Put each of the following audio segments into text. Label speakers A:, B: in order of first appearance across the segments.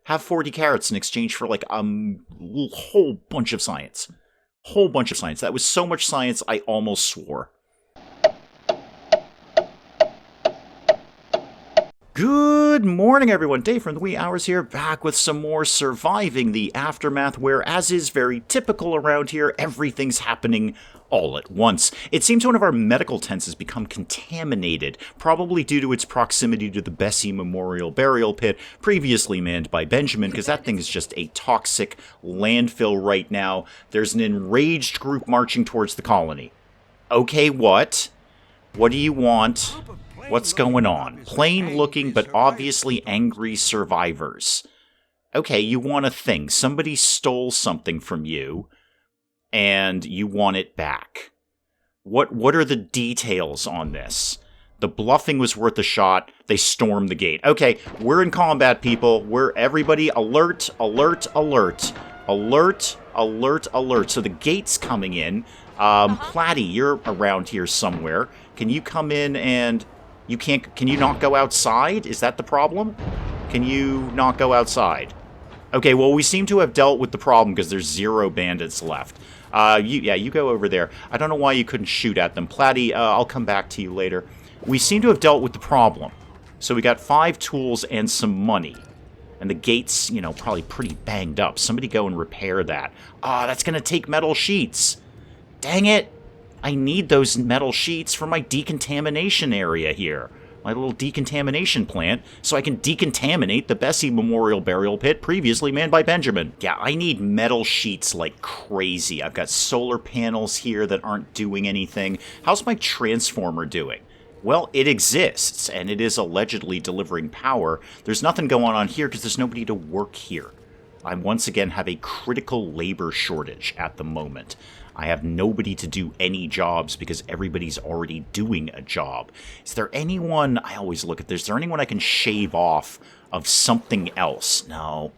A: Have 40 carrots in exchange for, like, a whole bunch of science. Whole bunch of science. That was so much science, I almost swore. Good morning, everyone. Dave from the wee hours here, back with some more Surviving the Aftermath, where, as is very typical around here, everything's happening all at once. It seems one of our medical tents has become contaminated, probably due to its proximity to the Bessie Memorial Burial Pit, previously manned by Benjamin, because that thing is just a toxic landfill right now. There's an enraged group marching towards the colony. Okay, what? What do you want? What's going on? Plain-looking, but obviously angry survivors. Okay, you want a thing. Somebody stole something from you, and you want it back. What are the details on this? The bluffing was worth a shot. They stormed the gate. Okay, we're in combat, people. We're everybody alert, alert, alert. Alert, alert, alert. So the gate's coming in. Platty, you're around here somewhere. Can you come in and... Can you not go outside? Is that the problem? Can you not go outside? Okay, well, we seem to have dealt with the problem because there's 0 bandits left. You go over there. I don't know why you couldn't shoot at them. Platty, I'll come back to you later. We seem to have dealt with the problem. So we got 5 tools and some money. And the gate's, probably pretty banged up. Somebody go and repair that. That's going to take metal sheets. Dang it. I need those metal sheets for my decontamination area here. My little decontamination plant, so I can decontaminate the Bessie Memorial Burial Pit previously manned by Benjamin. Yeah, I need metal sheets like crazy. I've got solar panels here that aren't doing anything. How's my transformer doing? Well, it exists, and it is allegedly delivering power. There's nothing going on here because there's nobody to work here. I once again have a critical labor shortage at the moment. I have nobody to do any jobs because everybody's already doing a job. Is there anyone, I always look at this, is there anyone I can shave off of something else? No.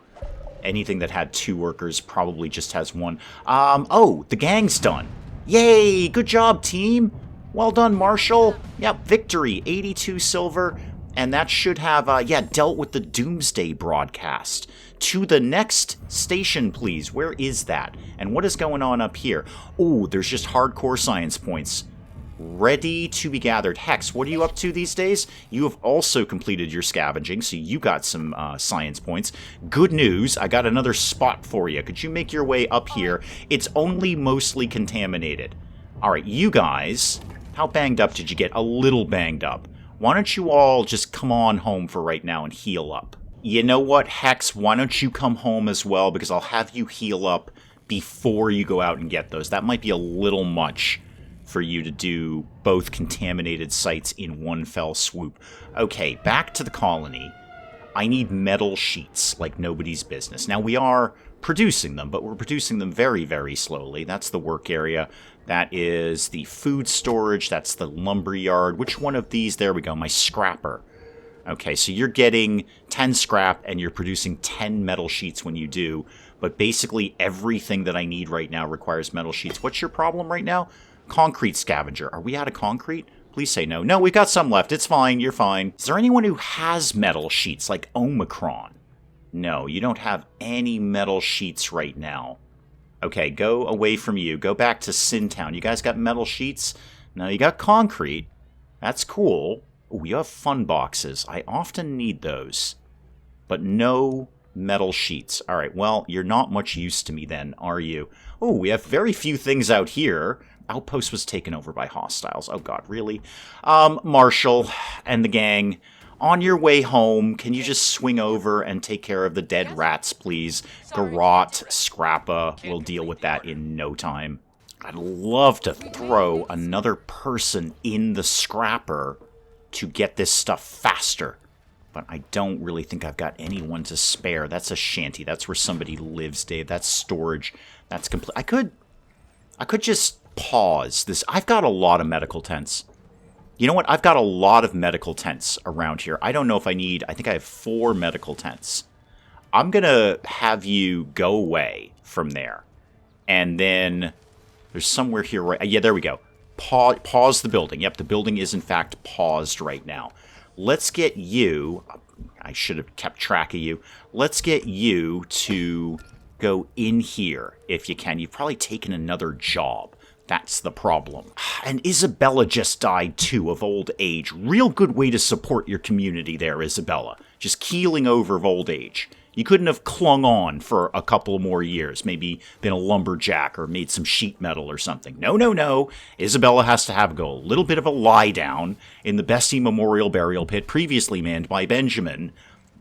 A: Anything that had 2 workers probably just has 1. The gang's done. Yay, good job, team. Well done, Marshall. Yep, victory, 82 silver. And that should have, dealt with the Doomsday Broadcast. To the next station, please. Where is that? And what is going on up here? Oh, there's just hardcore science points. Ready to be gathered. Hex, what are you up to these days? You have also completed your scavenging, so you got some science points. Good news, I got another spot for you. Could you make your way up here? It's only mostly contaminated. All right, you guys, how banged up did you get? A little banged up. Why don't you all just come on home for right now and heal up? You know what, Hex? Why don't you come home as well? Because I'll have you heal up before you go out and get those. That might be a little much for you to do both contaminated sites in one fell swoop. Okay, back to the colony. I need metal sheets like nobody's business. Now, we are producing them, but we're producing them very, very slowly. That's the work area. That is the food storage. That's the lumber yard. Which one of these? There we go, my scrapper. Okay, so you're getting 10 scrap and you're producing 10 metal sheets when you do. But basically everything that I need right now requires metal sheets. What's your problem right now? Concrete scavenger. Are we out of concrete? Please say no. No, we've got some left. It's fine. You're fine. Is there anyone who has metal sheets like Omicron? No, you don't have any metal sheets right now. Okay, go away from you. Go back to Sintown. You guys got metal sheets? No, you got concrete. That's cool. Oh, you have fun boxes. I often need those. But no metal sheets. All right, well, you're not much use to me then, are you? Oh, we have very few things out here. Outpost was taken over by hostiles. Oh, God, really? Marshall and the gang, on your way home, can you just swing over and take care of the dead rats, please? Garrot, Scrappa, we'll deal with that in no time. I'd love to throw another person in the scrapper to get this stuff faster. But I don't really think I've got anyone to spare. That's a shanty. That's where somebody lives, Dave. That's storage. That's complete. I could just pause this. I've got a lot of medical tents. You know what? I've got a lot of medical tents around here. I don't know if I think I have 4 medical tents. I'm going to have you go away from there. And then there's somewhere here, right? Yeah, there we go. Pause the building. Yep, the building is in fact paused right now. Let's get you. I should have kept track of you. Let's get you to go in here if you can. You've probably taken another job. That's the problem. And Isabella just died, too, of old age. Real good way to support your community there, Isabella. Just keeling over of old age. You couldn't have clung on for a couple more years. Maybe been a lumberjack or made some sheet metal or something. No, no, no. Isabella has to have a little bit of a lie down in the Bessie Memorial Burial Pit, previously manned by Benjamin.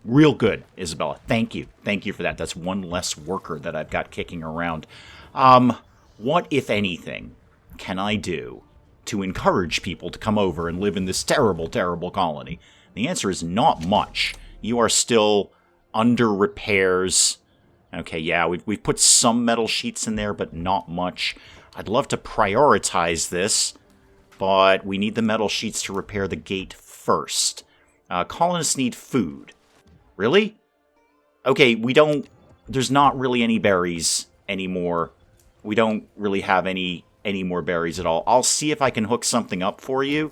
A: Real good, Isabella. Thank you. Thank you for that. That's one less worker that I've got kicking around. What, if anything, can I do to encourage people to come over and live in this terrible, terrible colony? The answer is not much. You are still under repairs. Okay, yeah, we've put some metal sheets in there, but not much. I'd love to prioritize this, but we need the metal sheets to repair the gate first. Colonists need food. Really? Okay, there's not really any berries anymore. We don't really have any more berries at all. I'll see if I can hook something up for you,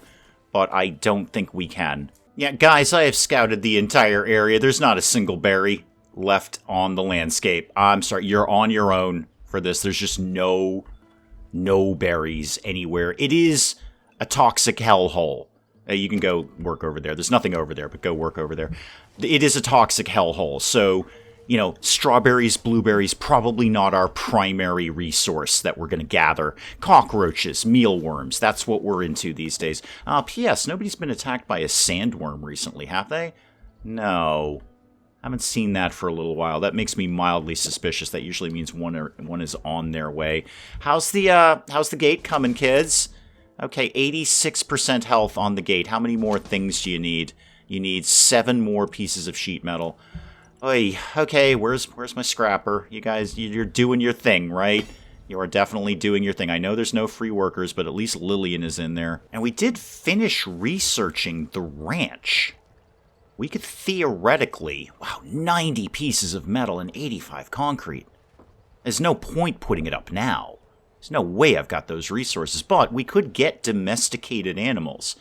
A: but I don't think we can. Yeah, guys, I have scouted the entire area. There's not a single berry left on the landscape. I'm sorry, you're on your own for this. There's just no berries anywhere. It is a toxic hellhole. You can go work over there. There's nothing over there, but go work over there. It is a toxic hellhole, so strawberries, blueberries, probably not our primary resource that we're going to gather. Cockroaches, mealworms, that's what we're into these days. P.S. Nobody's been attacked by a sandworm recently, have they? No. Haven't seen that for a little while. That makes me mildly suspicious. That usually means one is on their way. How's the gate coming, kids? Okay, 86% health on the gate. How many more things do you need? You need 7 more pieces of sheet metal. Oy, okay, where's my scrapper? You guys, you're doing your thing, right? You are definitely doing your thing. I know there's no free workers, but at least Lillian is in there. And we did finish researching the ranch. We could theoretically... Wow, 90 pieces of metal and 85 concrete. There's no point putting it up now. There's no way I've got those resources, but we could get domesticated animals.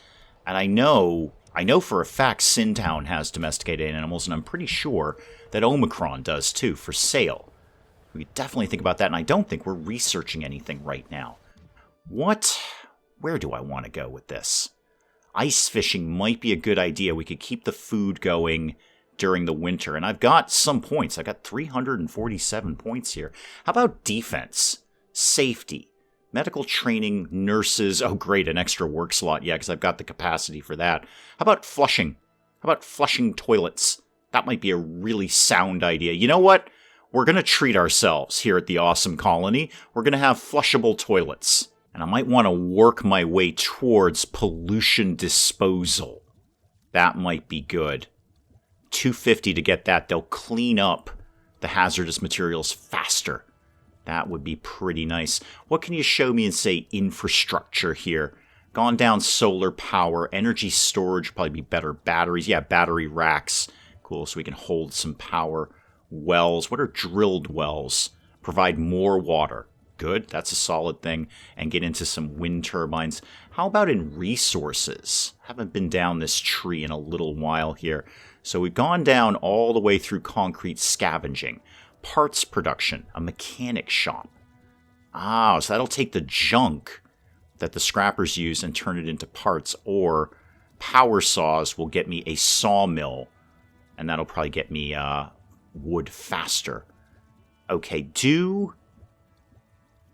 A: And I know for a fact Sintown has domesticated animals, and I'm pretty sure that Omicron does too, for sale. We could definitely think about that, and I don't think we're researching anything right now. Where do I want to go with this? Ice fishing might be a good idea. We could keep the food going during the winter, and I've got some points. I've got 347 points here. How about defense? Safety? Medical training, nurses. Oh, great, an extra work slot. Yeah, because I've got the capacity for that. How about flushing? How about flushing toilets? That might be a really sound idea. You know what? We're going to treat ourselves here at the Awesome Colony. We're going to have flushable toilets. And I might want to work my way towards pollution disposal. That might be good. 250 to get that. They'll clean up the hazardous materials faster. That would be pretty nice. What can you show me and say infrastructure here? Gone down solar power, energy storage, probably be better. Batteries, yeah, battery racks. Cool, so we can hold some power. Wells, what are drilled wells? Provide more water. Good, that's a solid thing. And get into some wind turbines. How about in resources? Haven't been down this tree in a little while here. So we've gone down all the way through concrete scavenging. Parts production, a mechanic shop. So that'll take the junk that the scrappers use and turn it into parts. Or power saws will get me a sawmill, and that'll probably get me wood faster. Okay, do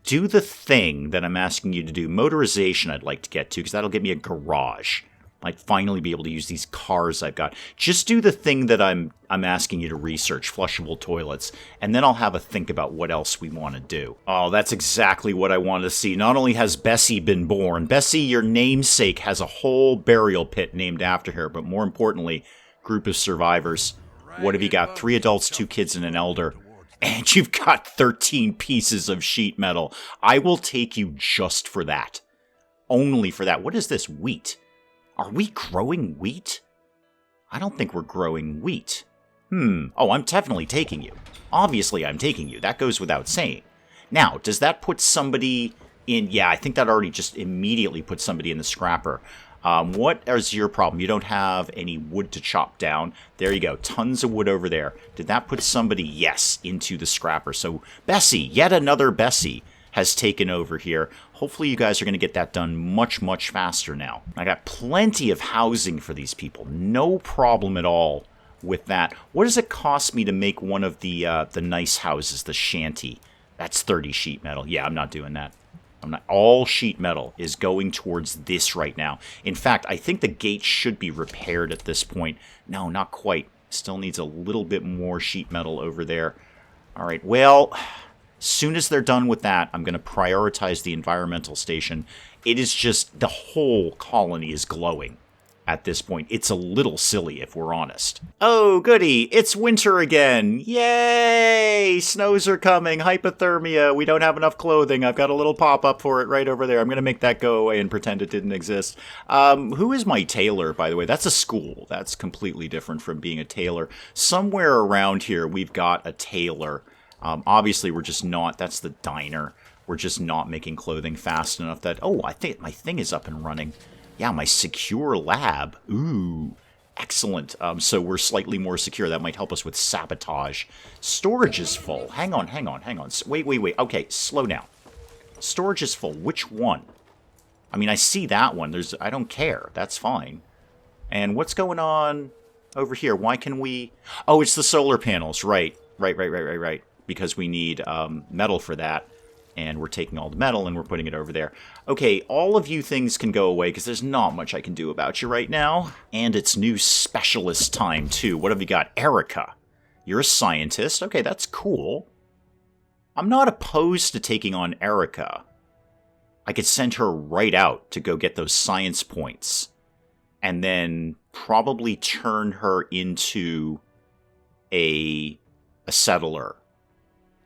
A: the thing that I'm asking you to do. Motorization I'd like to get to, because that'll get me a garage. I'd finally be able to use these cars I've got. Just do the thing that I'm asking you to research, flushable toilets, and then I'll have a think about what else we want to do. Oh, that's exactly what I wanted to see. Not only has Bessie been born, Bessie, your namesake, has a whole burial pit named after her, but more importantly, group of survivors. What have you got? 3 adults, 2 kids, and an elder. And you've got 13 pieces of sheet metal. I will take you just for that. Only for that. What is this? Wheat. Are we growing wheat? I don't think we're growing wheat. Oh, I'm definitely taking you. Obviously, I'm taking you. That goes without saying. Now, does that put somebody in... Yeah, I think that already just immediately puts somebody in the scrapper. What is your problem? You don't have any wood to chop down. There you go. Tons of wood over there. Did that put somebody? Yes, into the scrapper. So Bessie, yet another Bessie, has taken over here. Hopefully you guys are going to get that done much, much faster now. I got plenty of housing for these people. No problem at all with that. What does it cost me to make one of the nice houses, the shanty? That's 30 sheet metal. Yeah, I'm not doing that. All sheet metal is going towards this right now. In fact, I think the gate should be repaired at this point. No, not quite. Still needs a little bit more sheet metal over there. All right, well, as soon as they're done with that, I'm going to prioritize the environmental station. It is just, the whole colony is glowing at this point. It's a little silly, if we're honest. Oh, goody, it's winter again. Yay! Snows are coming. Hypothermia. We don't have enough clothing. I've got a little pop-up for it right over there. I'm going to make that go away and pretend it didn't exist. Who is my tailor, by the way? That's a school. That's completely different from being a tailor. Somewhere around here, we've got a tailor. Obviously, we're just not. That's the diner. We're just not making clothing fast enough that... Oh, I think my thing is up and running. Yeah, my secure lab. Ooh, excellent. So we're slightly more secure. That might help us with sabotage. Storage is full. Hang on. Wait. Okay, slow down. Storage is full. Which one? I mean, I see that one. I don't care. That's fine. And what's going on over here? Why can we... Oh, it's the solar panels. Right. Because we need metal for that. And we're taking all the metal and we're putting it over there. Okay, all of you things can go away because there's not much I can do about you right now. And it's new specialist time, too. What have you got? Erica. You're a scientist. Okay, that's cool. I'm not opposed to taking on Erica. I could send her right out to go get those science points. And then probably turn her into a settler.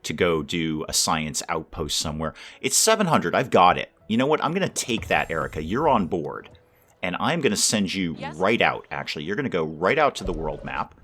A: To go do a science outpost somewhere. It's 700. I've got it. You know what? I'm going to take that, Erica. You're on board. And I'm going to send you right out, actually. You're going to go right out to the world map.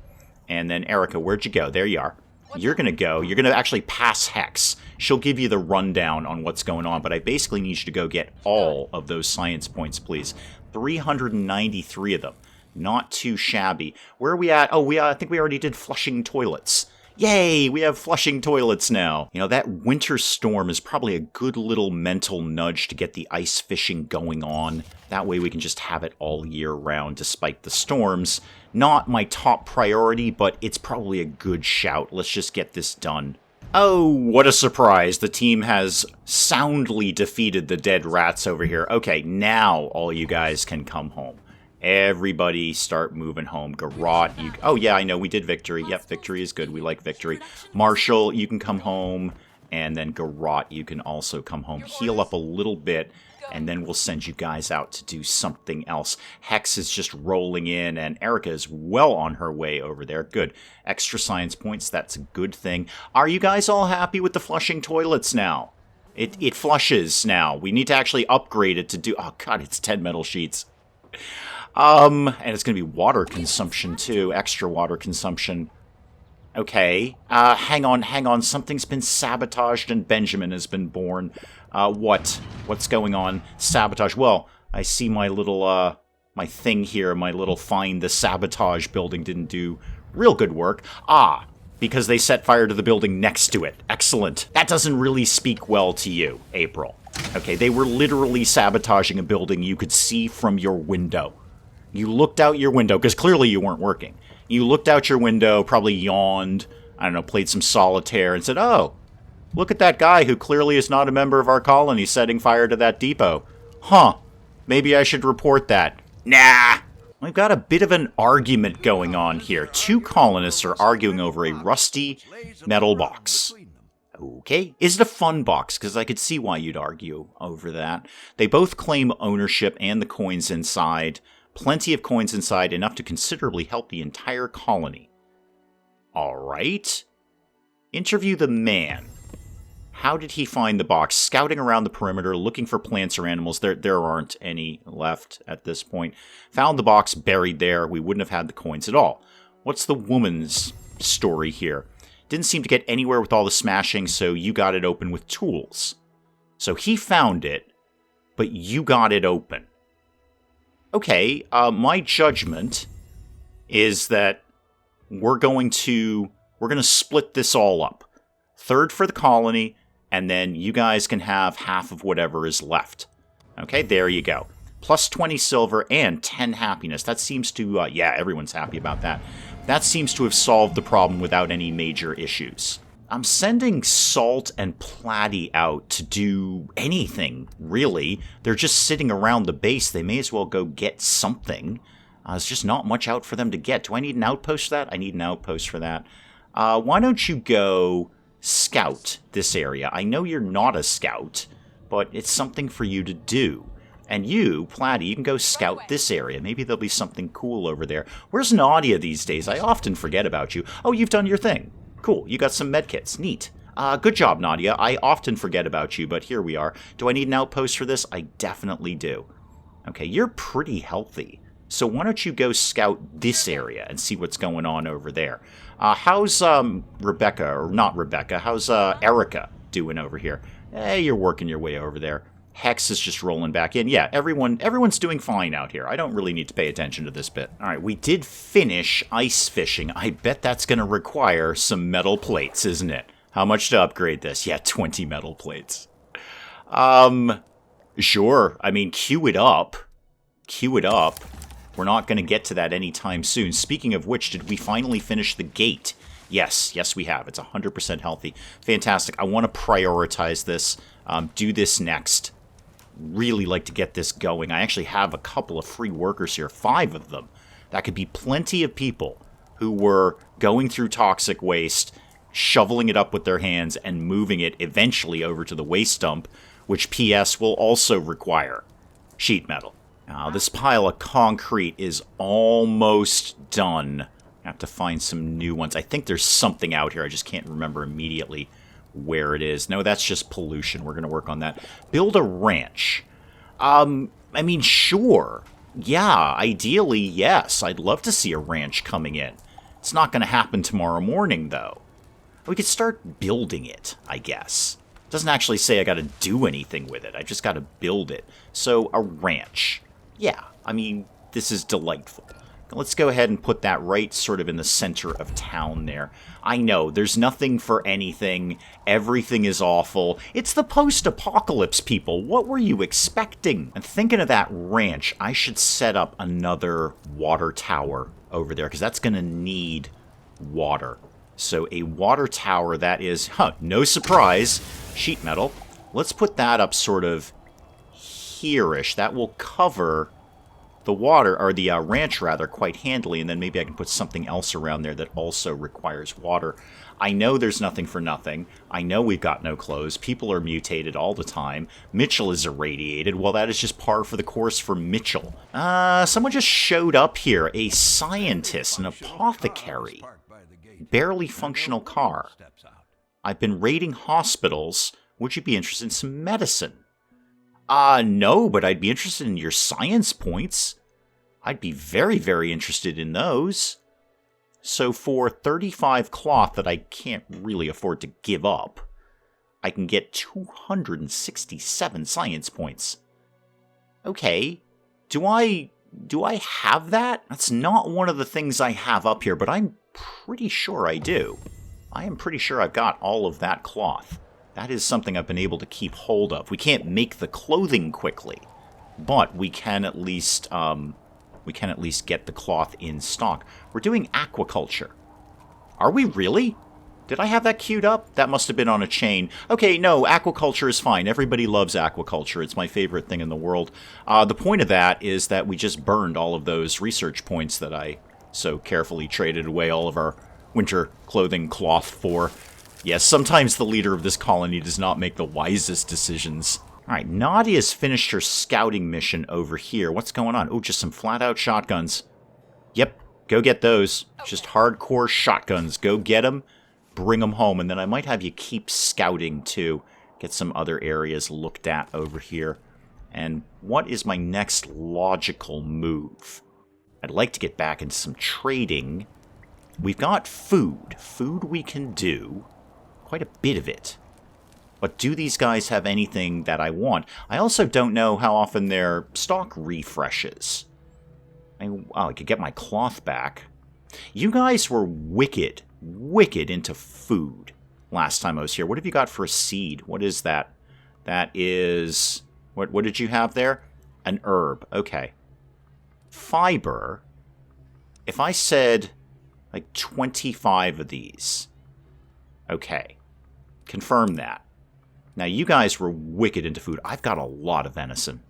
A: And then, Erica, where'd you go? There you are. You're going to go. You're going to actually pass Hex. She'll give you the rundown on what's going on. But I basically need you to go get all of those science points, please. 393 of them. Not too shabby. Where are we at? Oh, I think we already did flushing toilets. Yay, we have flushing toilets now. You know, that winter storm is probably a good little mental nudge to get the ice fishing going on. That way we can just have it all year round despite the storms. Not my top priority, but it's probably a good shout. Let's just get this done. Oh, what a surprise. The team has soundly defeated the dead rats over here. Okay, now all you guys can come home. Everybody start moving home. Garrot, oh yeah, I know, we did victory. Yep, victory is good. We like victory. Marshall, you can come home. And then Garrot, you can also come home. Heal up a little bit. And then we'll send you guys out to do something else. Hex is just rolling in. And Erica is well on her way over there. Good. Extra science points. That's a good thing. Are you guys all happy with the flushing toilets now? It flushes now. We need to actually upgrade it to do... Oh, God, it's 10 metal sheets. And it's going to be water consumption, too. Extra water consumption. Okay. Hang on. Something's been sabotaged and Benjamin has been born. What's going on? Sabotage. Well, I see my little, my thing here, my little find the sabotage building didn't do real good work. Ah, because they set fire to the building next to it. Excellent. That doesn't really speak well to you, April. Okay, they were literally sabotaging a building you could see from your window. You looked out your window, because clearly you weren't working. You looked out your window, probably yawned, I don't know, played some solitaire, and said, oh, look at that guy who clearly is not a member of our colony setting fire to that depot. Huh, maybe I should report that. Nah. We've got a bit of an argument going on here. Two colonists are arguing over a rusty metal box. Okay, is it a fun box? Because I could see why you'd argue over that. They both claim ownership and the coins inside. Plenty of coins inside, enough to considerably help the entire colony. Alright. Interview the man. How did he find the box? Scouting around the perimeter, looking for plants or animals. There aren't any left at this point. Found the box buried there. We wouldn't have had the coins at all. What's the woman's story here? Didn't seem to get anywhere with all the smashing, so you got it open with tools. So he found it, but you got it open. Okay, my judgment is that we're going to split this all up. Third for the colony, and then you guys can have half of whatever is left. Okay, there you go. Plus 20 silver and 10 happiness. That seems to, yeah, everyone's happy about that. That seems to have solved the problem without any major issues. I'm sending Salt and Platy out to do anything, really. They're just sitting around the base. They may as well go get something. There's just not much out for them to get. Do I need an outpost for that? I need an outpost for that. Why don't you go scout this area? I know you're not a scout, but it's something for you to do. And you, Platy, you can go scout this area. Maybe there'll be something cool over there. Where's Nadia these days? I often forget about you. Oh, you've done your thing. Cool, you got some medkits. Neat. Good job, Nadia. I often forget about you, but here we are. Do I need an outpost for this? I definitely do. Okay, you're pretty healthy. So why don't you go scout this area and see what's going on over there? How's Rebecca, or not Rebecca, how's Erica doing over here? You're working your way over there. Hex is just rolling back in. Yeah, everyone's doing fine out here. I don't really need to pay attention to this bit. All right, we did finish ice fishing. I bet that's going to require some metal plates, isn't it? How much to upgrade this? Yeah, 20 metal plates. Sure. I mean, queue it up. Queue it up. We're not going to get to that anytime soon. Speaking of which, did we finally finish the gate? Yes, we have. It's 100% healthy. Fantastic. I want to prioritize this. Do this next. Really like to get this going. I actually have a couple of free workers here, 5 of them. That could be plenty of people who were going through toxic waste, shoveling it up with their hands, and moving it eventually over to the waste dump, which PS will also require sheet metal. Now, this pile of concrete is almost done. I have to find some new ones. I think there's something out here. I just can't remember immediately where it is. No, that's just pollution. We're going to work on that. Build a ranch. I mean, sure. Yeah, ideally, yes. I'd love to see a ranch coming in. It's not going to happen tomorrow morning, though. We could start building it, I guess. It doesn't actually say I got to do anything with it. I just got to build it. So, a ranch. Yeah, I mean, this is delightful. Let's go ahead and put that right sort of in the center of town there. I know, there's nothing for anything. Everything is awful. It's the post-apocalypse, people. What were you expecting? And thinking of that ranch, I should set up another water tower over there, because that's going to need water. So a water tower that is, no surprise, sheet metal. Let's put that up sort of here-ish. That will cover the water, or the ranch rather, quite handily, and then maybe I can put something else around there that also requires water. I know there's nothing for nothing. I know we've got no clothes. People are mutated all the time. Mitchell is irradiated. Well, that is just par for the course for Mitchell. Someone just showed up here. A scientist, an apothecary. Barely functional car. I've been raiding hospitals. Would you be interested in some medicine? No, but I'd be interested in your science points. I'd be very, very interested in those. So for 35 cloth that I can't really afford to give up, I can get 267 science points. Okay, do I have that? That's not one of the things I have up here, but I'm pretty sure I do. I am pretty sure I've got all of that cloth. That is something I've been able to keep hold of. We can't make the clothing quickly, but we can at least get the cloth in stock. We're doing aquaculture. Are we really? Did I have that queued up? That must have been on a chain. Okay, no, aquaculture is fine. Everybody loves aquaculture. It's my favorite thing in the world. The point of that is that we just burned all of those research points that I so carefully traded away all of our winter clothing cloth for. Yes, sometimes the leader of this colony does not make the wisest decisions. Alright, Nadia's finished her scouting mission over here. What's going on? Oh, just some flat-out shotguns. Yep, go get those. Just hardcore shotguns. Go get them, bring them home, and then I might have you keep scouting, too. Get some other areas looked at over here. And what is my next logical move? I'd like to get back into some trading. We've got food. Food we can do. Quite a bit of it. But do these guys have anything that I want? I also don't know how often their stock refreshes. I could get my cloth back. You guys were wicked into food last time I was here. What have you got for a seed? What is that? That is... What did you have there? An herb. Okay. Fiber. If I said, like, 25 of these. Okay. Confirm that. Now, you guys were wicked into food. I've got a lot of venison.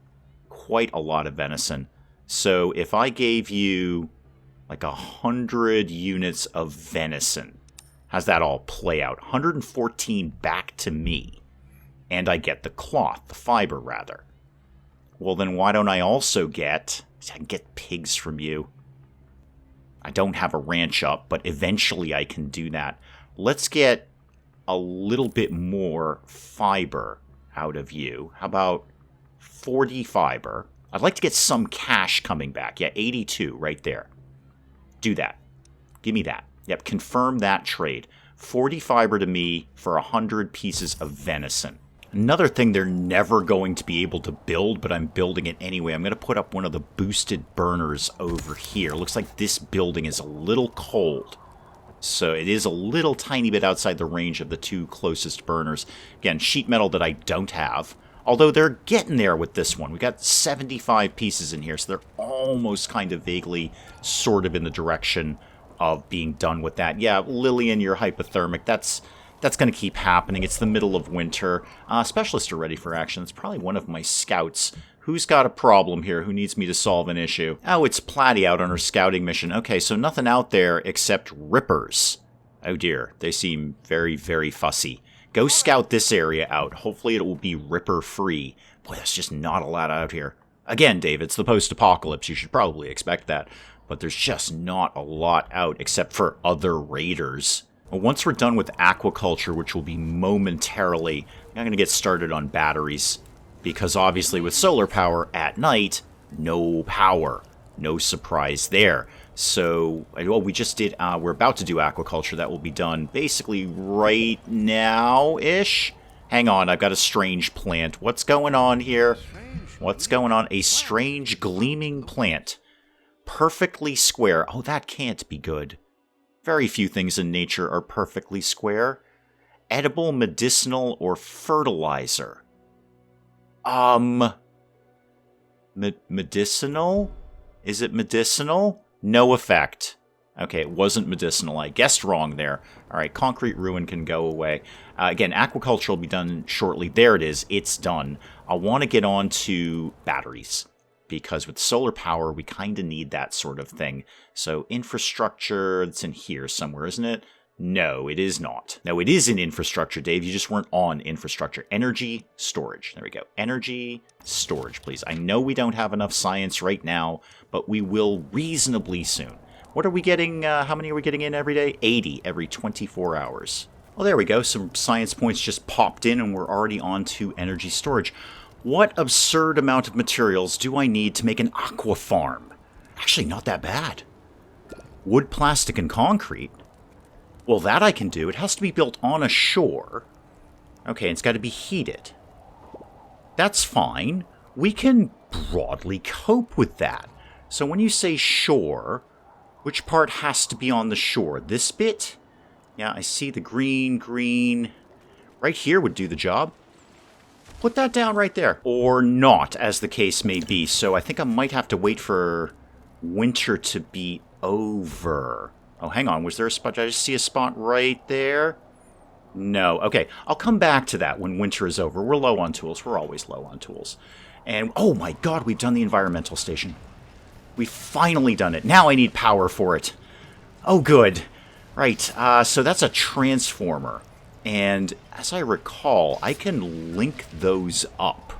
A: Quite a lot of venison. So, if I gave you, like, 100 units of venison, how's that all play out? 114 back to me. And I get the cloth, the fiber, rather. Well, then why don't I also get... I can get pigs from you. I don't have a ranch up, but eventually I can do that. Let's get a little bit more fiber out of you. How about 40 fiber? I'd like to get some cash coming back. Yeah, 82 right there. Do that. Give me that. Yep, confirm that trade. 40 fiber to me for 100 pieces of venison. Another thing they're never going to be able to build, but I'm building it anyway. I'm going to put up one of the boosted burners over here. Looks like this building is a little cold. So it is a little tiny bit outside the range of the two closest burners. Again, sheet metal that I don't have. Although they're getting there with this one. We got 75 pieces in here, so they're almost kind of vaguely sort of in the direction of being done with that. Yeah, Lillian, you're hypothermic. That's going to keep happening. It's the middle of winter. Specialists are ready for action. It's probably one of my scouts. Who's got a problem here? Who needs me to solve an issue? Oh, it's Platy out on her scouting mission. Okay, so nothing out there except rippers. Oh dear, they seem very, very fussy. Go scout this area out. Hopefully it will be ripper-free. Boy, there's just not a lot out here. Again, Dave, it's the post-apocalypse. You should probably expect that. But there's just not a lot out except for other raiders. Once we're done with aquaculture, which will be momentarily, I'm going to get started on batteries. Because obviously with solar power at night, no power. No surprise there. So, well, we just did, we're about to do aquaculture. That will be done basically right now-ish. Hang on, I've got a strange plant. What's going on here? What's going on? A strange gleaming plant. Perfectly square. Oh, that can't be good. Very few things in nature are perfectly square. Edible, medicinal, or fertilizer. Medicinal? Is it medicinal? No effect. Okay, it wasn't medicinal. I guessed wrong there. Alright, concrete ruin can go away. Again, aquaculture will be done shortly. There it is. It's done. I want to get on to batteries. Because with solar power, we kind of need that sort of thing. So infrastructure, it's in here somewhere, isn't it? No, it is not. No, it is in infrastructure, Dave. You just weren't on infrastructure. Energy storage. There we go. Energy storage, please. I know we don't have enough science right now, but we will reasonably soon. What are we getting? How many are we getting in every day? 80 every 24 hours. Well, there we go. Some science points just popped in, and we're already on to energy storage. What absurd amount of materials do I need to make an aqua farm? Actually, not that bad. Wood, plastic, and concrete. Well, that I can do. It has to be built on a shore. Okay, it's got to be heated. That's fine. We can broadly cope with that. So when you say shore, which part has to be on the shore? This bit? Yeah, I see the green. Right here would do the job. Put that down right there. Or not, as the case may be. So I think I might have to wait for winter to be over. Oh, hang on. Was there a spot? Did I just see a spot right there? No. Okay. I'll come back to that when winter is over. We're low on tools. We're always low on tools. And, oh my god, we've done the environmental station. We've finally done it. Now I need power for it. Oh, good. Right. So that's a transformer. And as I recall, I can link those up.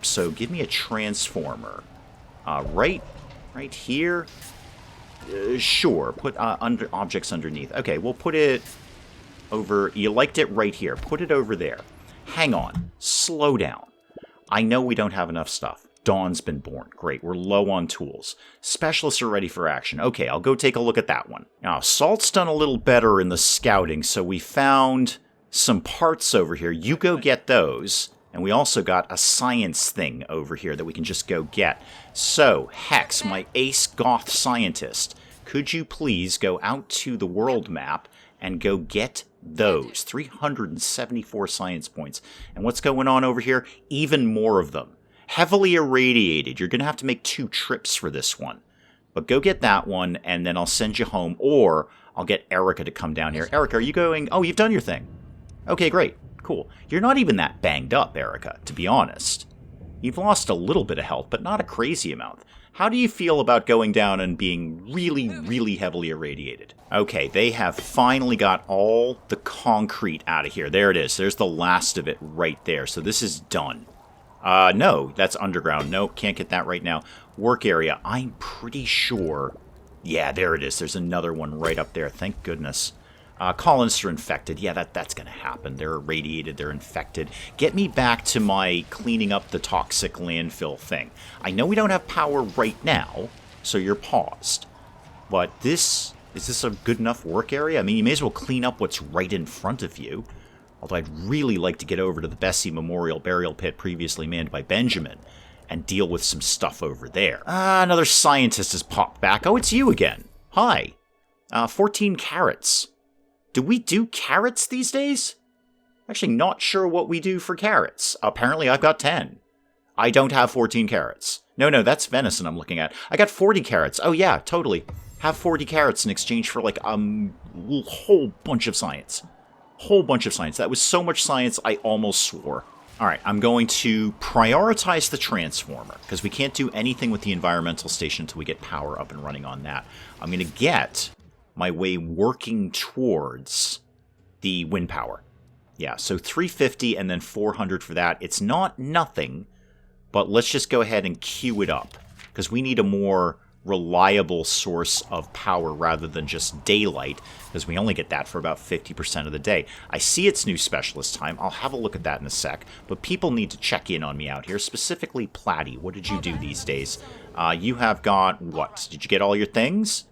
A: So give me a transformer. Right here. Sure. Put under objects underneath. Okay, we'll put it over. You liked it right here. Put it over there. Hang on. Slow down. I know we don't have enough stuff. Dawn's been born. Great. We're low on tools. Specialists are ready for action. Okay, I'll go take a look at that one. Now, Salt's done a little better in the scouting, so we found some parts over here. You go get those, And we also got a science thing over here that we can just go get. So, Hex, my ace goth scientist, could you please go out to the world map and go get those 374 science points? And what's going on over here? Even more of them. Heavily irradiated. You're going to have to make 2 trips for this one. But go get that one, and then I'll send you home, or I'll get Erica to come down here. Erica, are you going? Oh, you've done your thing. Okay, great. Cool. You're not even that banged up, Erica, to be honest. You've lost a little bit of health, but not a crazy amount. How do you feel about going down and being really, really heavily irradiated? Okay, they have finally got all the concrete out of here. There it is. There's the last of it right there. So this is done. No, that's underground. Nope, can't get that right now. Work area. I'm pretty sure. Yeah, there it is. There's another one right up there. Thank goodness. Colonists are infected. Yeah, that's going to happen. They're irradiated. They're infected. Get me back to my cleaning up the toxic landfill thing. I know we don't have power right now, so you're paused. But is this a good enough work area? I mean, you may as well clean up what's right in front of you. Although I'd really like to get over to the Bessie Memorial Burial Pit previously manned by Benjamin and deal with some stuff over there. Another scientist has popped back. Oh, it's you again. Hi. 14 carrots. Do we do carrots these days? Actually, not sure what we do for carrots. Apparently, I've got 10. I don't have 14 carrots. No, that's venison I'm looking at. I got 40 carrots. Oh, yeah, totally. Have 40 carrots in exchange for, like, a whole bunch of science. Whole bunch of science. That was so much science, I almost swore. Alright, I'm going to prioritize the transformer, because we can't do anything with the environmental station until we get power up and running on that. I'm going to get my way working towards the wind power. Yeah, so 350 and then 400 for that. It's not nothing, but let's just go ahead and queue it up, because we need a more reliable source of power rather than just daylight, because we only get that for about 50% of the day. I see it's new specialist time. I'll have a look at that in a sec, but people need to check in on me out here, specifically Platty. What did you do these days? You have got what? Did you get all your things?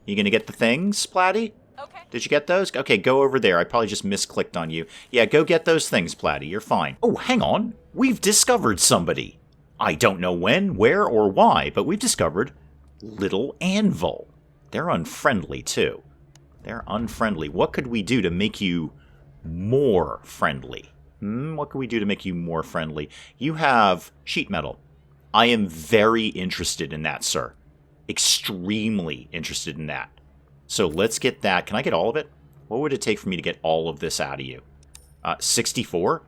A: You gonna get the things, Platty?
B: Okay.
A: Did you get those? Okay, go over there. I probably just misclicked on you. Yeah, go get those things, Platty. You're fine. Oh, hang on. We've discovered somebody. I don't know when, where, or why, but we've discovered Little Anvil. They're unfriendly, too. They're unfriendly. What could we do to make you more friendly? What could we do to make you more friendly? You have sheet metal. I am very interested in that, sir. Extremely interested in that. So let's get that. Can I get all of it? What would it take for me to get all of this out of you? 64?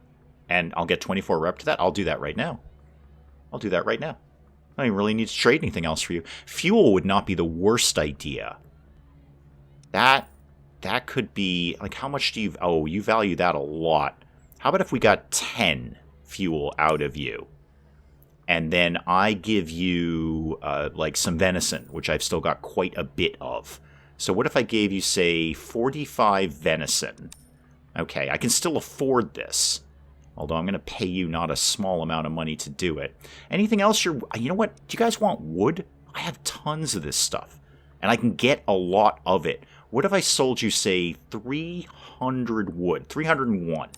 A: And I'll get 24 rep to that? I'll do that right now. I'll do that right now. I don't even really need to trade anything else for you. Fuel would not be the worst idea. That could be... Like, how much do you... Oh, you value that a lot. How about if we got 10 fuel out of you? And then I give you, like, some venison, which I've still got quite a bit of. So what if I gave you, say, 45 venison? Okay, I can still afford this. Although I'm going to pay you not a small amount of money to do it. Anything else You know what? Do you guys want wood? I have tons of this stuff. And I can get a lot of it. What if I sold you, say, 300 wood? 301.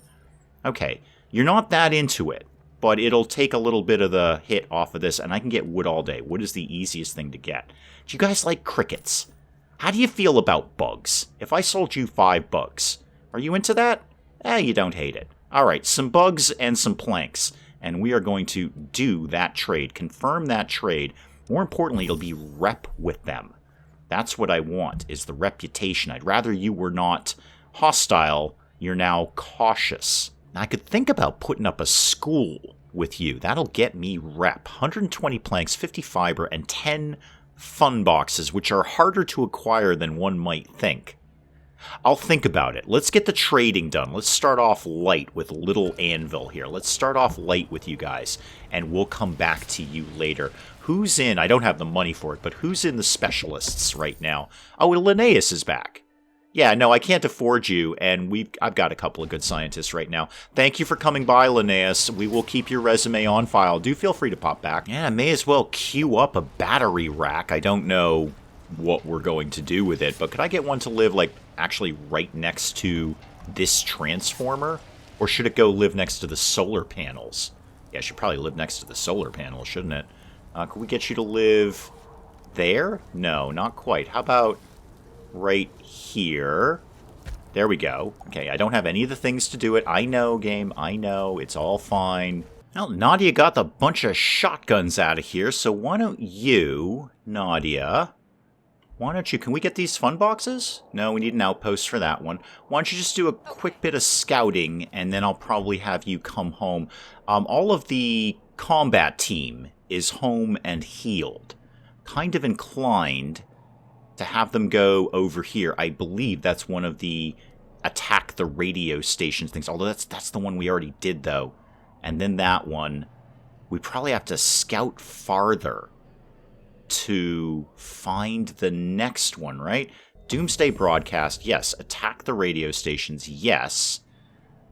A: Okay, you're not that into it. But it'll take a little bit of the hit off of this, and I can get wood all day. Wood is the easiest thing to get. Do you guys like crickets? How do you feel about bugs? If I sold you 5 bugs, are you into that? You don't hate it. Alright, some bugs and some planks. And we are going to do that trade. Confirm that trade. More importantly, it'll be rep with them. That's what I want, is the reputation. I'd rather you were not hostile, you're now cautious. I could think about putting up a school with you. That'll get me rep. 120 planks, 50 fiber, and 10 fun boxes, which are harder to acquire than one might think. I'll think about it. Let's get the trading done. Let's start off light with Little Anvil here. Let's start off light with you guys, and we'll come back to you later. Who's in? I don't have the money for it, but who's in the specialists right now? Oh, Linnaeus is back. Yeah, no, I can't afford you, and I've got a couple of good scientists right now. Thank you for coming by, Linnaeus. We will keep your resume on file. Do feel free to pop back. Yeah, I may as well queue up a battery rack. I don't know what we're going to do with it, but could I get one to live, like, actually right next to this transformer? Or should it go live next to the solar panels? Yeah, it should probably live next to the solar panels, shouldn't it? Could we get you to live there? No, not quite. How about right here? There we go. Okay, I don't have any of the things to do it. I know, game. I know. It's all fine. Well, Nadia got the bunch of shotguns out of here, so why don't you, Nadia... Why don't you... Can we get these fun boxes? No, we need an outpost for that one. Why don't you just do a quick bit of scouting, and then I'll probably have you come home. All of the combat team is home and healed. Kind of inclined to have them go over here. I believe that's one of the attack the radio stations things. Although that's the one we already did, though. And then that one, we probably have to scout farther to find the next one, right? Doomsday Broadcast, yes. Attack the radio stations, yes.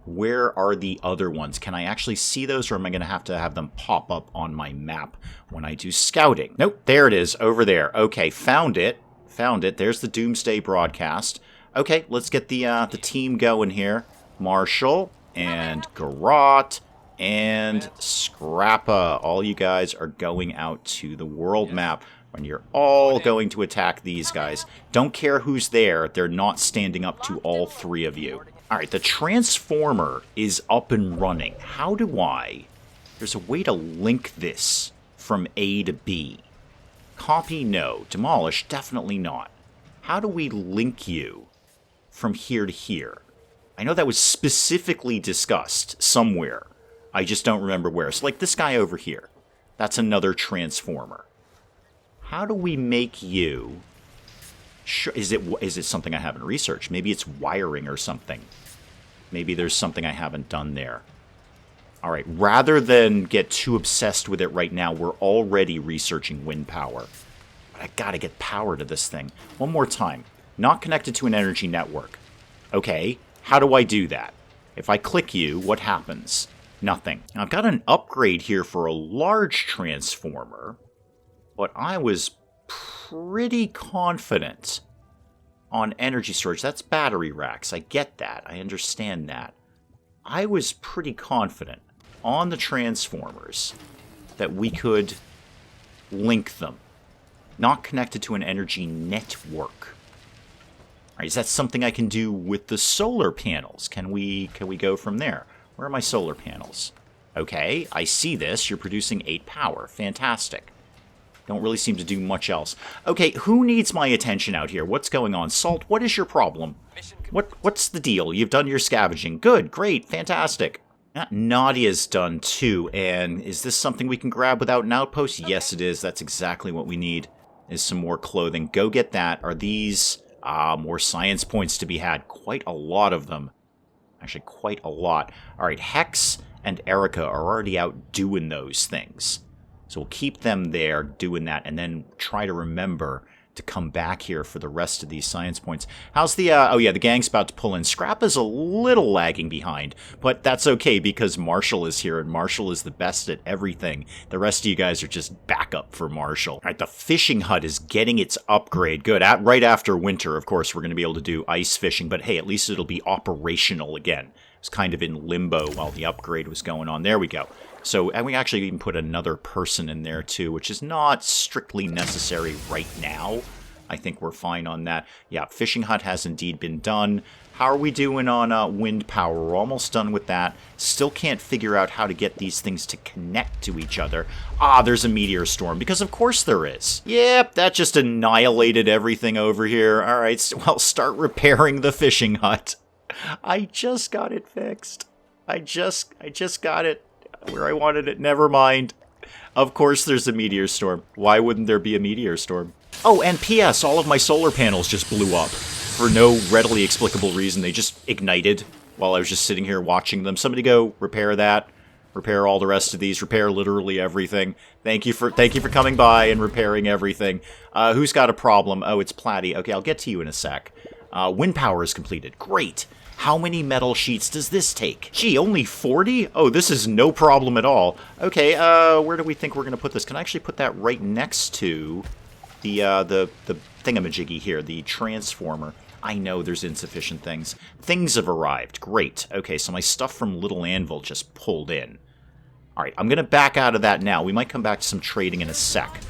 A: Where are the other ones? Can I actually see those, or am I going to have them pop up on my map when I do scouting? Nope, there it is, over there. Okay, found it. Found it. There's the Doomsday Broadcast. Okay, let's get the team going here. Marshall and Garrot and Scrappa. All you guys are going out to the world map. When you're all going to attack these guys. Don't care who's there. They're not standing up to all three of you. Alright, the transformer is up and running. How do I... There's a way to link this from A to B. Copy, no. Demolish, definitely not. How do we link you from here to here? I know that was specifically discussed somewhere. I just don't remember where. So like this guy over here. That's another transformer. How do we make you... Sure, is it something I haven't researched? Maybe it's wiring or something. Maybe there's something I haven't done there. Alright, rather than get too obsessed with it right now, we're already researching wind power. But I gotta get power to this thing. One more time. Not connected to an energy network. Okay, how do I do that? If I click you, what happens? Nothing. Now, I've got an upgrade here for a large transformer, but I was pretty confident on energy storage. That's battery racks. I get that. I understand that. I was pretty confident on the transformers that we could link them. Not connected to an energy network. All right, is that something I can do with the solar panels? Can we go from there? Where are my solar panels? Okay, I see this. You're producing 8 power. Fantastic. Don't really seem to do much else. Okay, who needs my attention out here? What's going on? Salt, what is your problem? What's the deal? You've done your scavenging. Good, great, fantastic. Nadia's done too, and is this something we can grab without an outpost? Yes, it is. That's exactly what we need, is some more clothing. Go get that. Are these more science points to be had? Quite a lot of them. Actually, quite a lot. All right, Hex and Erica are already out doing those things. So we'll keep them there doing that, and then try to remember to come back here for the rest of these science points. How's the, oh yeah, the gang's about to pull in. Scrap is a little lagging behind, but that's okay because Marshall is here, and Marshall is the best at everything. The rest of you guys are just backup for Marshall. All right, the fishing hut is getting its upgrade. Good. Right after winter, of course, we're going to be able to do ice fishing, but hey, at least it'll be operational again. It was kind of in limbo while the upgrade was going on. There we go. So, and we actually even put another person in there too, which is not strictly necessary right now. I think we're fine on that. Yeah, fishing hut has indeed been done. How are we doing on wind power? We're almost done with that. Still can't figure out how to get these things to connect to each other. Ah, there's a meteor storm, because of course there is. Yep, that just annihilated everything over here. All right, well, start repairing the fishing hut. I just got it fixed. I just got it where I wanted it. Never mind. Of course there's a meteor storm. Why wouldn't there be a meteor storm? Oh, and P.S. all of my solar panels just blew up. For no readily explicable reason. They just ignited while I was just sitting here watching them. Somebody go repair that. Repair all the rest of these. Repair literally everything. Thank you for coming by and repairing everything. Who's got a problem? Oh, it's Platty. Okay, I'll get to you in a sec. Wind power is completed. Great. How many metal sheets does this take? Gee, only 40? Oh, this is no problem at all. Okay, where do we think we're going to put this? Can I actually put that right next to the thingamajiggy here, the transformer? I know there's insufficient things. Things have arrived. Great. Okay, so my stuff from Little Anvil just pulled in. Alright, I'm going to back out of that now. We might come back to some trading in a sec.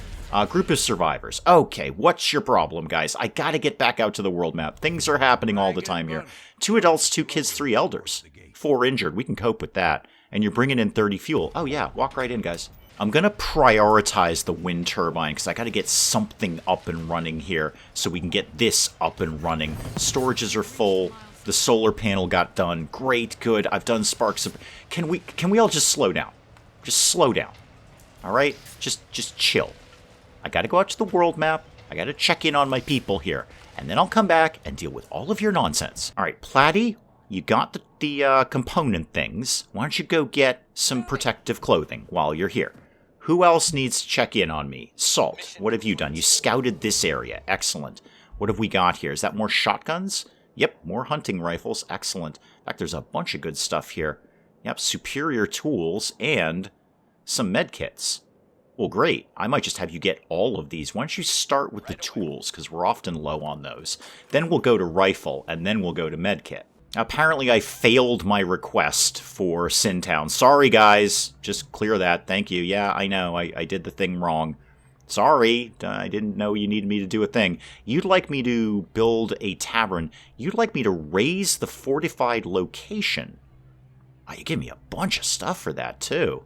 A: Group of survivors. Okay, what's your problem, guys? I gotta get back out to the world map. Things are happening all the time here. 2 adults, 2 kids, 3 elders. 4 injured. We can cope with that. And you're bringing in 30 fuel. Oh yeah, walk right in, guys. I'm gonna prioritize the wind turbine because I gotta get something up and running here so we can get this up and running. Storages are full. The solar panel got done. Great, good. I've done sparks of... Can we all just slow down? Just slow down. Alright? Just chill. I gotta go out to the world map. I gotta check in on my people here. And then I'll come back and deal with all of your nonsense. Alright, Platy, you got the component things. Why don't you go get some protective clothing while you're here? Who else needs to check in on me? Salt, what have you done? You scouted this area. Excellent. What have we got here? Is that more shotguns? Yep, more hunting rifles. Excellent. In fact, there's a bunch of good stuff here. Yep, superior tools and some medkits. Well, great. I might just have you get all of these. Why don't you start with the tools, because we're often low on those. Then we'll go to rifle, and then we'll go to medkit. Apparently, I failed my request for Sintown. Sorry, guys. Just clear that. Thank you. Yeah, I know. I did the thing wrong. Sorry. I didn't know you needed me to do a thing. You'd like me to build a tavern. You'd like me to raise the fortified location. Oh, you give me a bunch of stuff for that, too.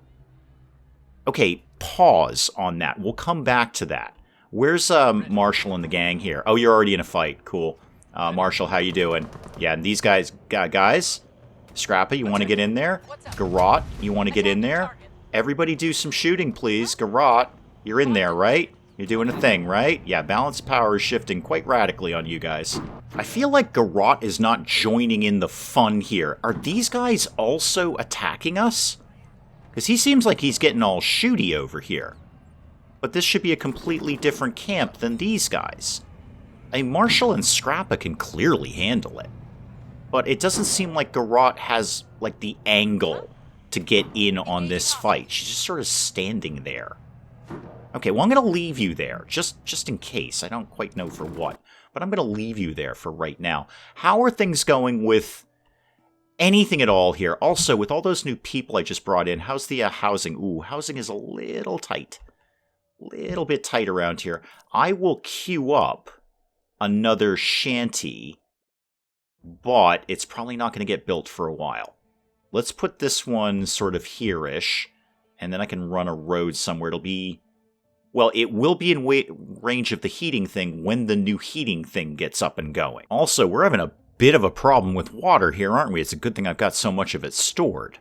A: Okay, pause on that. We'll come back to that. Where's Marshall and the gang here? Oh, you're already in a fight. Cool. Marshall, how you doing? Yeah, and these guys... Guys? Scrappa, you want to get in there? Garrot, you want to get in there? Everybody do some shooting, please. Garrot, you're in there, right? You're doing a thing, right? Yeah, balance power is shifting quite radically on you guys. I feel like Garrot is not joining in the fun here. Are these guys also attacking us? Because he seems like he's getting all shooty over here. But this should be a completely different camp than these guys. Marshall and Scrappa can clearly handle it. But it doesn't seem like Garrot has, like, the angle to get in on this fight. She's just sort of standing there. Okay, well, I'm going to leave you there, just in case. I don't quite know for what. But I'm going to leave you there for right now. How are things going with... anything at all here? Also, with all those new people I just brought in, how's the housing? Ooh, housing is a little tight. Little bit tight around here. I will queue up another shanty, but it's probably not going to get built for a while. Let's put this one sort of here-ish, and then I can run a road somewhere. It'll be... well, it will be in range of the heating thing when the new heating thing gets up and going. Also, we're having a bit of a problem with water here, aren't we? It's a good thing I've got so much of it stored.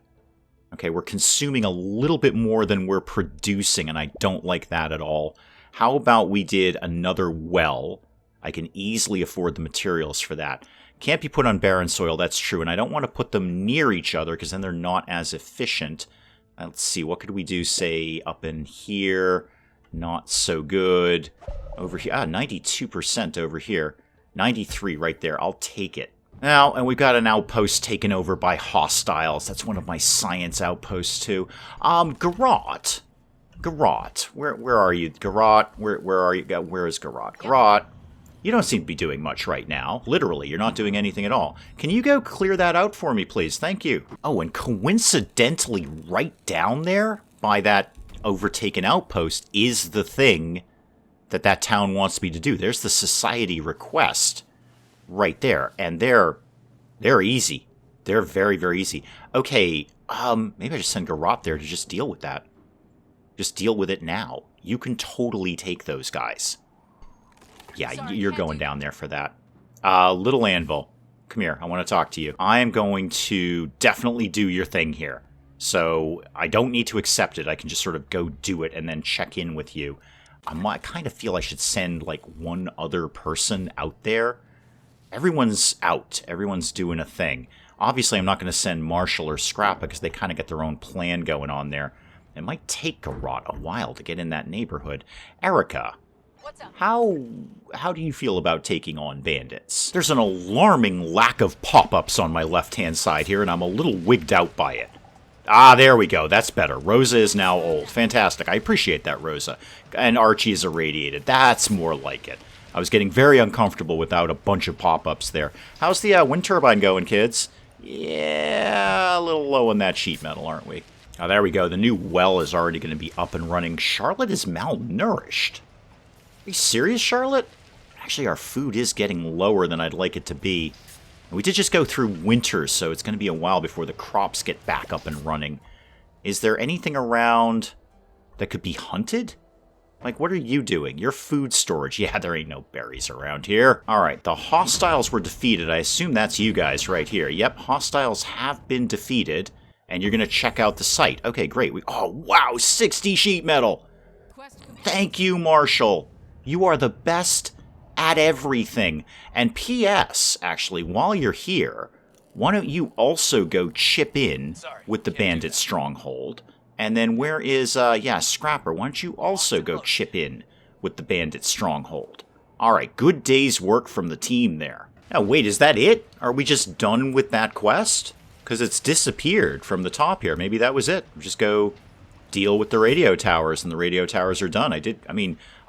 A: Okay, we're consuming a little bit more than we're producing, and I don't like that at all. How about we did another well? I can easily afford the materials for that. Can't be put on barren soil, that's true, and I don't want to put them near each other, because then they're not as efficient. Let's see, what could we do, say, up in here? Not so good. Over here, 92% over here. 93 right there. I'll take it. Now, and we've got an outpost taken over by hostiles. That's one of my science outposts, too. Garrot. Garrot. Where are you? Garrot. Where are you? Where is Garrot? Garrot. You don't seem to be doing much right now. Literally, you're not doing anything at all. Can you go clear that out for me, please? Thank you. Oh, and coincidentally, right down there by that overtaken outpost is the thing that town wants me to do. There's the society request right there. And they're easy. They're very, very easy. Okay, maybe I just send Garrot there to just deal with that. Just deal with it now. You can totally take those guys. Yeah, sorry, you're going down there for that. Little Anvil, come here. I want to talk to you. I am going to definitely do your thing here. So I don't need to accept it. I can just sort of go do it and then check in with you. I kind of feel I should send, like, one other person out there. Everyone's out. Everyone's doing a thing. Obviously, I'm not going to send Marshall or Scrappa because they kind of get their own plan going on there. It might take Garrot a while to get in that neighborhood. Erica, how do you feel about taking on bandits? There's an alarming lack of pop-ups on my left-hand side here, and I'm a little wigged out by it. Ah, there we go. That's better. Rosa is now old. Fantastic. I appreciate that, Rosa. And Archie is irradiated. That's more like it. I was getting very uncomfortable without a bunch of pop-ups there. How's the wind turbine going, kids? Yeah, a little low on that sheet metal, aren't we? Oh, there we go. The new well is already going to be up and running. Charlotte is malnourished. Are you serious, Charlotte? Actually, our food is getting lower than I'd like it to be. We did just go through winter, so it's going to be a while before the crops get back up and running. Is there anything around that could be hunted? Like, what are you doing? Your food storage. Yeah, there ain't no berries around here. All right, the hostiles were defeated. I assume that's you guys right here. Yep, hostiles have been defeated. And you're going to check out the site. Okay, great. Oh, wow, 60 sheet metal. Thank you, Marshall. You are the best at everything. And P.S., actually, while you're here, why don't you also go chip in with the bandit stronghold? And then where is, Scrapper? Why don't you also go chip in with the bandit stronghold? All right, good day's work from the team there. Now, wait, is that it? Are we just done with that quest? Because it's disappeared from the top here. Maybe that was it. Just go deal with the radio towers, and the radio towers are done.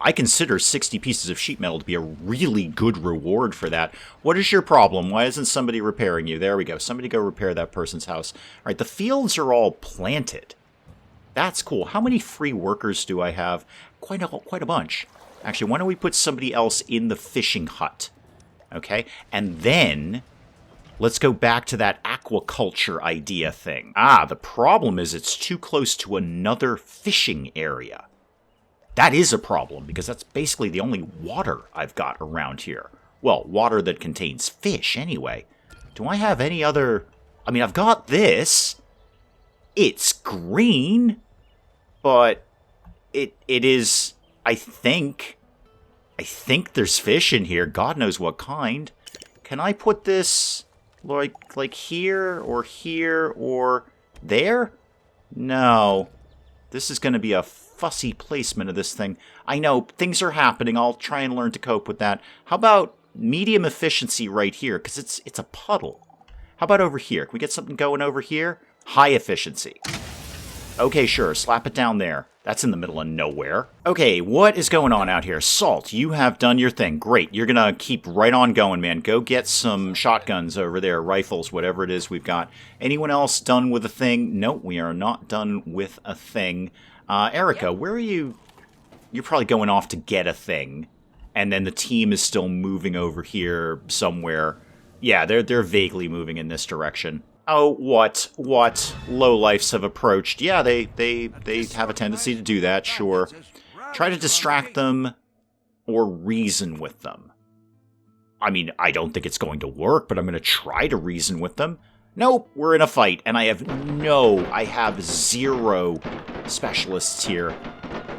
A: I consider 60 pieces of sheet metal to be a really good reward for that. What is your problem? Why isn't somebody repairing you? There we go. Somebody go repair that person's house. All right, the fields are all planted. That's cool. How many free workers do I have? Quite a bunch. Actually, why don't we put somebody else in the fishing hut? Okay, and then let's go back to that aquaculture idea thing. The problem is it's too close to another fishing area. That is a problem, because that's basically the only water I've got around here. Well, water that contains fish, anyway. Do I have any other... I've got this. It's green, but it is... I think there's fish in here. God knows what kind. Can I put this... like here, or there? No. This is going to be a fussy placement of this thing. I know, things are happening. I'll try and learn to cope with that. How about medium efficiency right here? Because it's a puddle. How about over here? Can we get something going over here? High efficiency. Okay, sure. Slap it down there. That's in the middle of nowhere. Okay, what is going on out here? Salt, you have done your thing. Great. You're going to keep right on going, man. Go get some shotguns over there, rifles, whatever it is we've got. Anyone else done with a thing? Nope, we are not done with a thing. Erica, where are you? You're probably going off to get a thing. And then the team is still moving over here somewhere. Yeah, they're vaguely moving in this direction. Oh, what? Lowlifes have approached. Yeah, they have a tendency to do that, sure. Try to distract them or reason with them. I don't think it's going to work, but I'm going to try to reason with them. Nope, we're in a fight, and I have 0 specialists here.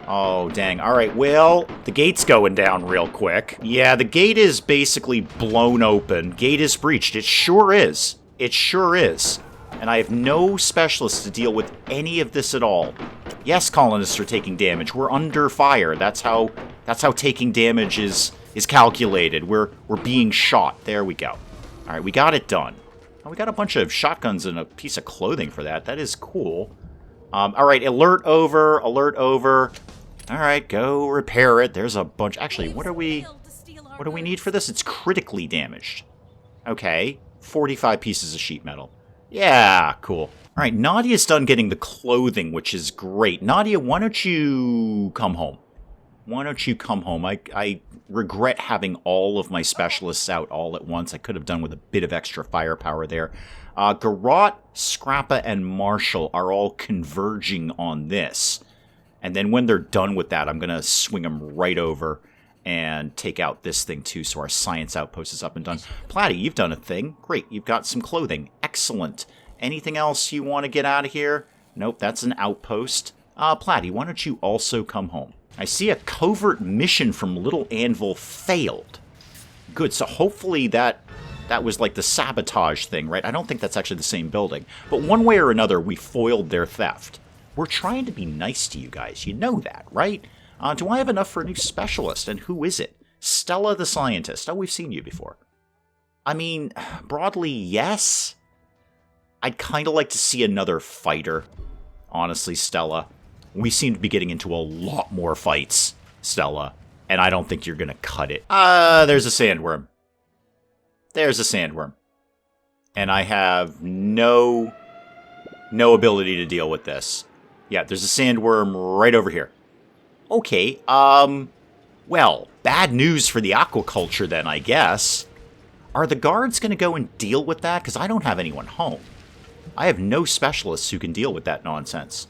A: Oh, dang. All right, well, the gate's going down real quick. Yeah, the gate is basically blown open. Gate is breached. It sure is. It sure is. And I have no specialists to deal with any of this at all. Yes, colonists are taking damage. We're under fire. That's how taking damage is calculated. We're being shot. There we go. All right, we got it done. Oh, we got a bunch of shotguns and a piece of clothing for that. That is cool. All right, alert over, alert over. All right, go repair it. There's a bunch. Actually, what do we need for this? It's critically damaged. Okay. 45 pieces of sheet metal. Yeah, cool. All right, Nadia's done getting the clothing, which is great. Nadia, why don't you come home? Why don't you come home? I regret having all of my specialists out all at once. I could have done with a bit of extra firepower there. Garrot, Scrappa, and Marshall are all converging on this. And then when they're done with that, I'm going to swing them right over and take out this thing too, so our science outpost is up and done. Platty, you've done a thing. Great, you've got some clothing. Excellent. Anything else you want to get out of here? Nope, that's an outpost. Platty, why don't you also come home? I see a covert mission from Little Anvil failed. Good, so hopefully that was like the sabotage thing, right? I don't think that's actually the same building. But one way or another, we foiled their theft. We're trying to be nice to you guys. You know that, right? Do I have enough for a new specialist? And who is it? Stella the scientist. Oh, we've seen you before. Broadly, yes. I'd kind of like to see another fighter. Honestly, Stella. We seem to be getting into a lot more fights, Stella. And I don't think you're going to cut it. There's a sandworm. There's a sandworm. And I have no ability to deal with this. Yeah, there's a sandworm right over here. Okay, well, bad news for the aquaculture then, I guess. Are the guards going to go and deal with that? Because I don't have anyone home. I have no specialists who can deal with that nonsense.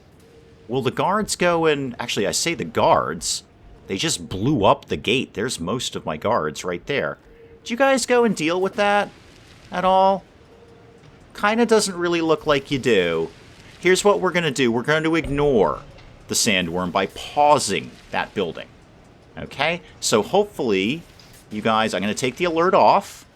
A: Will the guards go and... Actually, I say the guards. They just blew up the gate. There's most of my guards right there. Do you guys go and deal with that at all? Kinda doesn't really look like you do. Here's what we're going to do. We're going to ignore the sandworm by pausing that building. Okay? So hopefully, you guys... I'm going to take the alert off.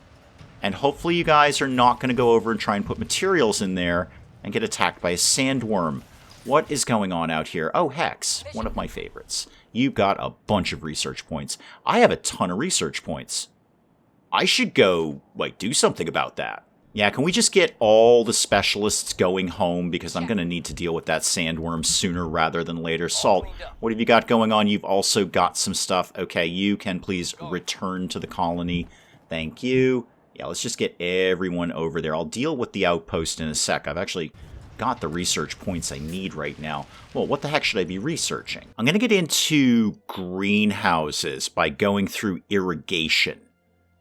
A: And hopefully you guys are not going to go over and try and put materials in there and get attacked by a sandworm. What is going on out here? Oh, Hex. One of my favorites. You've got a bunch of research points. I have a ton of research points. I should go, like, do something about that. Yeah, can we just get all the specialists going home? Because I'm going to need to deal with that sandworm sooner rather than later. Salt, what have you got going on? You've also got some stuff. Okay, you can please return to the colony. Thank you. Yeah, let's just get everyone over there. I'll deal with the outpost in a sec. I've actually got the research points I need right now. Well, what the heck should I be researching? I'm going to get into greenhouses by going through irrigation.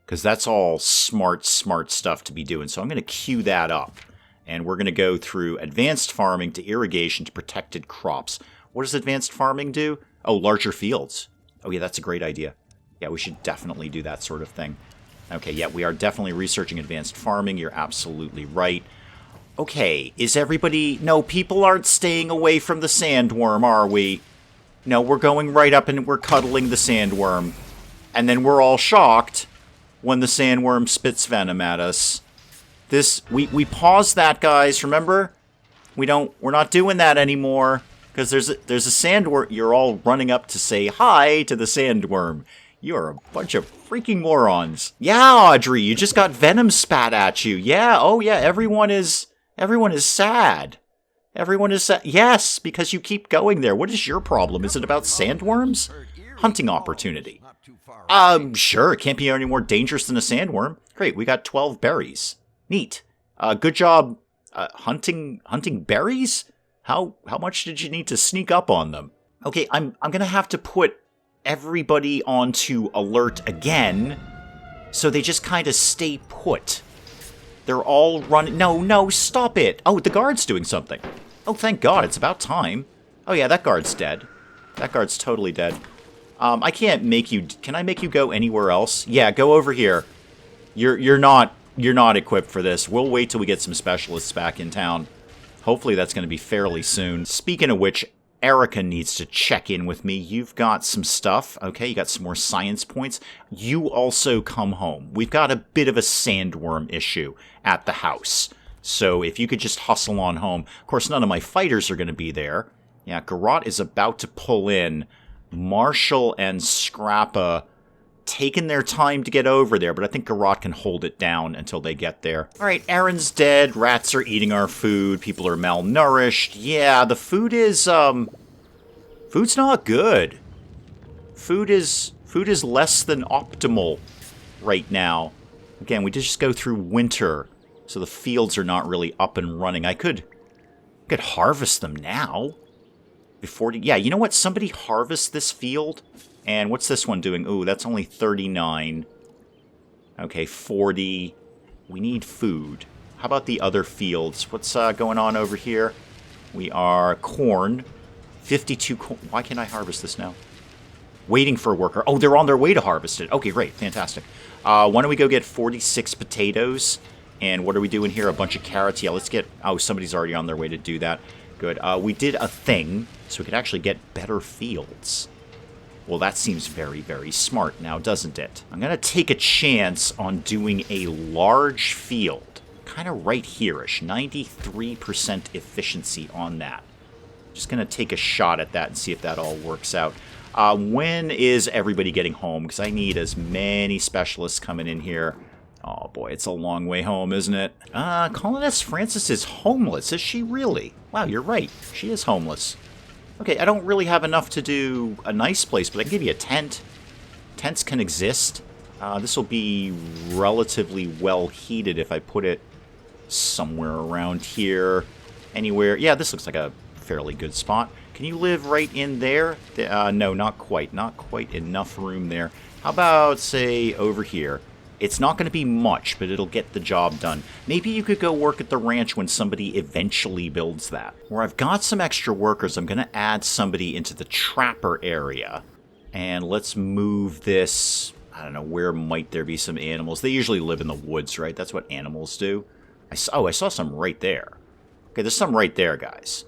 A: Because that's all smart stuff to be doing. So I'm going to queue that up. And we're going to go through advanced farming to irrigation to protected crops. What does advanced farming do? Oh, larger fields. Oh yeah, that's a great idea. Yeah, we should definitely do that sort of thing. Okay, yeah, we are definitely researching advanced farming. You're absolutely right. Okay, is everybody... No, people aren't staying away from the sandworm, are we? No, we're going right up and we're cuddling the sandworm. And then we're all shocked when the sandworm spits venom at us. We paused that, guys, remember? We're not doing that anymore. Because there's a sandworm. You're all running up to say hi to the sandworm. You're a bunch of freaking morons. Yeah, Audrey, you just got venom spat at you. Yeah, oh yeah, everyone is sad. Everyone is sad. Yes, because you keep going there. What is your problem? Is it about sandworms? Hunting opportunity. Sure, it can't be any more dangerous than a sandworm. Great, we got 12 berries. Neat. Good job hunting berries? How much did you need to sneak up on them? Okay, I'm going to have to put everybody onto alert again, so they just kind of stay put. They're all running... No, stop it! Oh, the guard's doing something. Oh, thank God, it's about time. Oh yeah, that guard's dead. That guard's totally dead. I can't make you... Can I make you go anywhere else? Yeah, go over here. You're not equipped for this. We'll wait till we get some specialists back in town. Hopefully that's going to be fairly soon. Speaking of which, Erica needs to check in with me. You've got some stuff. Okay, you got some more science points. You also come home. We've got a bit of a sandworm issue at the house. So if you could just hustle on home. Of course, none of my fighters are going to be there. Yeah, Garrot is about to pull in. Marshall and Scrappa taking their time to get over there, but I think Garrot can hold it down until they get there. All right, Aaron's dead. Rats are eating our food. People are malnourished. Yeah, the food is, food's not good. Food is less than optimal right now. Again, we just go through winter, so the fields are not really up and running. I could harvest them now. Yeah, you know what? Somebody harvest this field. And what's this one doing? Ooh, that's only 39. Okay, 40. We need food. How about the other fields? What's going on over here? We are corn. 52 corn. Why can't I harvest this now? Waiting for a worker. Oh, they're on their way to harvest it. Okay, great. Fantastic. Why don't we go get 46 potatoes? And what are we doing here? A bunch of carrots. Yeah, let's get... Oh, somebody's already on their way to do that. Good. We did a thing, so we could actually get better fields. Well, that seems very, very smart now, doesn't it? I'm going to take a chance on doing a large field. Kind of right here-ish. 93% efficiency on that. Just going to take a shot at that and see if that all works out. When is everybody getting home? Because I need as many specialists coming in here. Oh boy, it's a long way home, isn't it? Colonist Francis is homeless. Is she really? Wow, you're right. She is homeless. Okay, I don't really have enough to do a nice place, but I can give you a tent. Tents can exist. This will be relatively well heated if I put it somewhere around here. Anywhere. Yeah, this looks like a fairly good spot. Can you live right in there? No, not quite. Not quite enough room there. How about, say, over here? It's not going to be much, but it'll get the job done. Maybe you could go work at the ranch when somebody eventually builds that. Where I've got some extra workers, I'm going to add somebody into the trapper area. And let's move this... I don't know, where might there be some animals? They usually live in the woods, right? That's what animals do. I saw some right there. Okay, there's some right there, guys.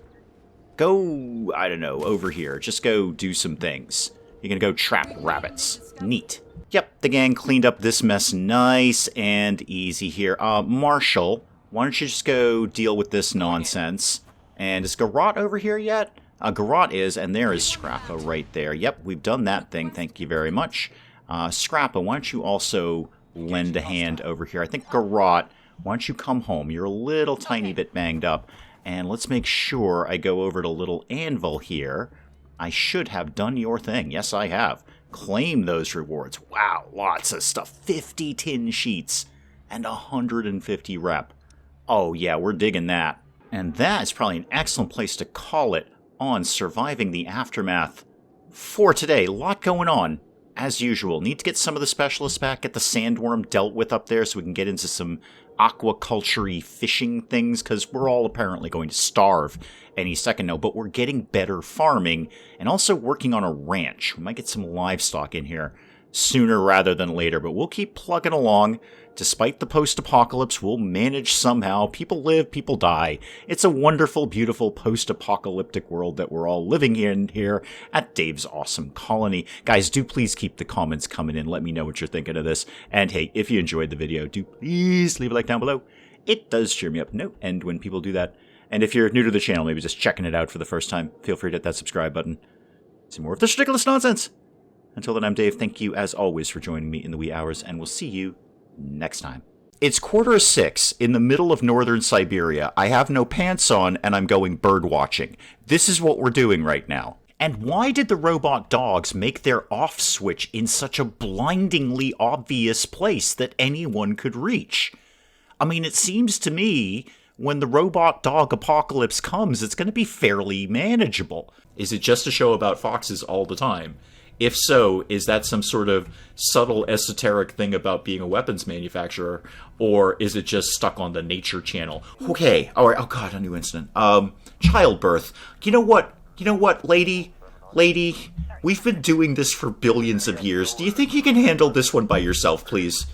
A: Go, I don't know, over here. Just go do some things. You're gonna go trap rabbits. Neat. Yep, the gang cleaned up this mess nice and easy here. Marshall, why don't you just go deal with this nonsense? And is Garrot over here yet? Garrot is, and there is Scrappa right there. Yep, we've done that thing. Thank you very much. Scrappa, why don't you also lend a hand over here? I think Garrot, why don't you come home? You're a little tiny bit banged up. And let's make sure I go over to Little Anvil here. I should have done your thing. Yes, I have. Claim those rewards. Wow, lots of stuff. 50 tin sheets and 150 rep. Oh yeah, we're digging that. And that is probably an excellent place to call it on surviving the aftermath for today. A lot going on. As usual, need to get some of the specialists back, get the sandworm dealt with up there so we can get into some aquaculture-y fishing things, because we're all apparently going to starve any second now, but we're getting better farming and also working on a ranch. We might get some livestock in here sooner rather than later, but we'll keep plugging along. Despite the post-apocalypse, we'll manage somehow. People live, people die. It's a wonderful, beautiful post-apocalyptic world that we're all living in here at Dave's Awesome Colony. Guys, do please keep the comments coming in. Let me know what you're thinking of this. And hey, if you enjoyed the video, do please leave a like down below. It does cheer me up. No end when people do that. And if you're new to the channel, maybe just checking it out for the first time, feel free to hit that subscribe button. See more of this ridiculous nonsense. Until then, I'm Dave. Thank you, as always, for joining me in the wee hours, and we'll see you next time. It's 5:45 in the middle of northern Siberia. I have no pants on, and I'm going bird watching. This is what we're doing right now. And why did the robot dogs make their off switch in such a blindingly obvious place that anyone could reach? I mean, it seems to me when the robot dog apocalypse comes, it's going to be fairly manageable. Is it just a show about foxes all the time? If so, is that some sort of subtle esoteric thing about being a weapons manufacturer, or is it just stuck on the Nature Channel? Okay, all right. Oh God, a new incident. Childbirth. You know what? Lady, we've been doing this for billions of years. Do you think you can handle this one by yourself, please?